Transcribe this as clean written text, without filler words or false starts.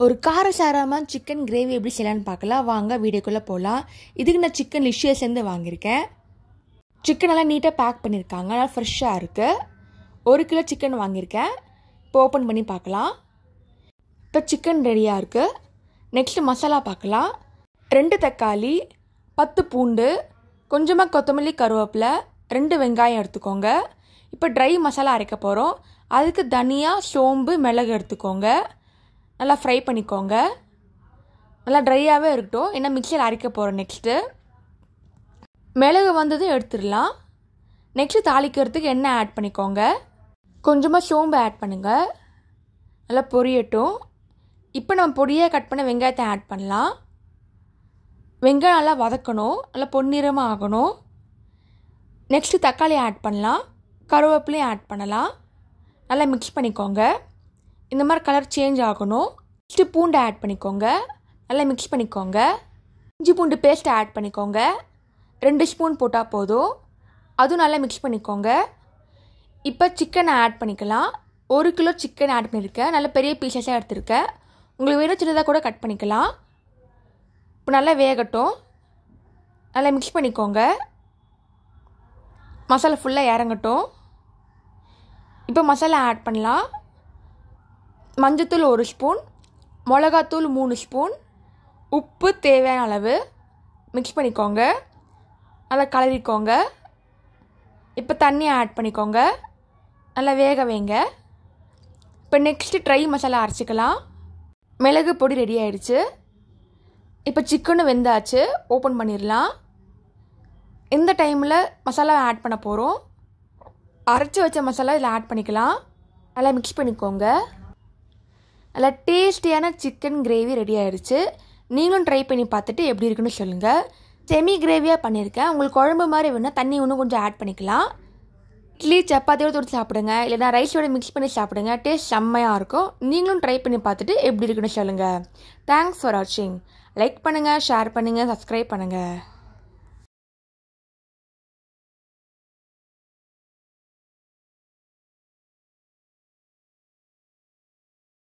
ஒரு காரசாரமான chicken gravy எப்படி செய்யலான்னு பார்க்கலாம். வாங்க வீடியோக்குள்ளே போகலாம். இதுக்கு நான் சிக்கன் லிஷியஸ்லேருந்து வாங்கியிருக்கேன். சிக்கன் எல்லாம் நீட்டாக பேக் பண்ணியிருக்காங்க, நல்லா ஃப்ரெஷ்ஷாக இருக்குது. 1 கிலோ சிக்கன் வாங்கியிருக்கேன். இப்போ ஓப்பன் பண்ணி பார்க்கலாம். இப்போ சிக்கன் ரெடியாக இருக்குது. நெக்ஸ்ட்டு மசாலா பார்க்கலாம். 2 தக்காளி, 10 பூண்டு, கொஞ்சமாக கொத்தமல்லி, கருவேப்பிலை, 2 வெங்காயம் எடுத்துக்கோங்க. இப்போ ட்ரை மசாலா அரைக்க போகிறோம். அதுக்கு தனியா, சோம்பு, மிளகு எடுத்துக்கோங்க. நல்லா ஃப்ரை பண்ணிக்கோங்க. நல்லா ட்ரையாகவே இருக்கட்டும், ஏன்னா மிக்சியில் அரைக்க போகிறோம். நெக்ஸ்ட்டு மிளகு வந்ததும் எடுத்துடலாம். நெக்ஸ்ட்டு தாளிக்கிறதுக்கு எண்ணெய் ஆட் பண்ணிக்கோங்க. கொஞ்சமாக சோம்பு ஆட் பண்ணுங்கள். நல்லா பொரியட்டும். இப்போ நம்ம பொடியாக கட் பண்ண வெங்காயத்தை ஆட் பண்ணலாம். வெங்காயம் நல்லா வதக்கணும், நல்லா பொன்னிறமாக ஆகணும். நெக்ஸ்ட்டு தக்காளி ஆட் பண்ணலாம். கருவேப்பிலையும் ஆட் பண்ணலாம். நல்லா மிக்ஸ் பண்ணிக்கோங்க. இந்த மாதிரி கலர் சேஞ்ச் ஆகணும். நெக்ஸ்ட்டு பூண்டை ஆட் பண்ணிக்கோங்க. நல்லா மிக்ஸ் பண்ணிக்கோங்க. இஞ்சி பூண்டு பேஸ்ட்டை ஆட் பண்ணிக்கோங்க. 2 ஸ்பூன் போட்டால் போதும். அதுவும் நல்லா மிக்ஸ் பண்ணிக்கோங்க. இப்போ சிக்கனை ஆட் பண்ணிக்கலாம். 1 கிலோ சிக்கன் ஆட் பண்ணியிருக்கேன். நல்ல பெரிய பீசஸாக எடுத்துருக்கேன். உங்களுக்கு வேணும் சின்னதாக கூட கட் பண்ணிக்கலாம். இப்போ நல்லா வேகட்டும். நல்லா மிக்ஸ் பண்ணிக்கோங்க. மசாலா ஃபுல்லாக இறங்கட்டும். இப்போ மசாலா ஆட் பண்ணலாம். மஞ்சத்தூள் 1 ஸ்பூன், மிளகாத்தூள் 3 ஸ்பூன், உப்பு தேவையான அளவு. மிக்ஸ் பண்ணிக்கோங்க. நல்லா கலரிக்கோங்க. இப்போ தண்ணி ஆட் பண்ணிக்கோங்க. நல்லா வேக வைங்க. இப்போ நெக்ஸ்ட்டு ட்ரை மசாலா அரைச்சிக்கலாம். மிளகு பொடி ரெடி ஆகிடுச்சு. இப்போ சிக்கனும் வெந்தாச்சு. ஓப்பன் பண்ணிடலாம். இந்த டைமில் மசாலா ஆட் பண்ண போகிறோம். அரைச்சி வச்ச மசாலா இதில் ஆட் பண்ணிக்கலாம். நல்லா மிக்ஸ் பண்ணிக்கோங்க. நல்லா டேஸ்டியான சிக்கன் கிரேவி ரெடி ஆகிடுச்சு. நீங்களும் ட்ரை பண்ணி பார்த்துட்டு எப்படி இருக்குன்னு சொல்லுங்கள். செமி கிரேவியாக பண்ணியிருக்கேன். உங்களுக்கு குழம்பு மாதிரி வேணுன்னா தண்ணி இன்னும் கொஞ்சம் ஆட் பண்ணிக்கலாம். இட்லி சப்பாத்தியோடு தொட்டு சாப்பிடுங்க, இல்லைனா ரைஸோடு மிக்ஸ் பண்ணி சாப்பிடுங்க. டேஸ்ட் செம்மையாக இருக்கும். நீங்களும் ட்ரை பண்ணி பார்த்துட்டு எப்படி இருக்குன்னு சொல்லுங்கள். தேங்க்ஸ் ஃபார் வாட்சிங். லைக் பண்ணுங்கள், ஷேர் பண்ணுங்கள், சப்ஸ்கிரைப் பண்ணுங்கள்.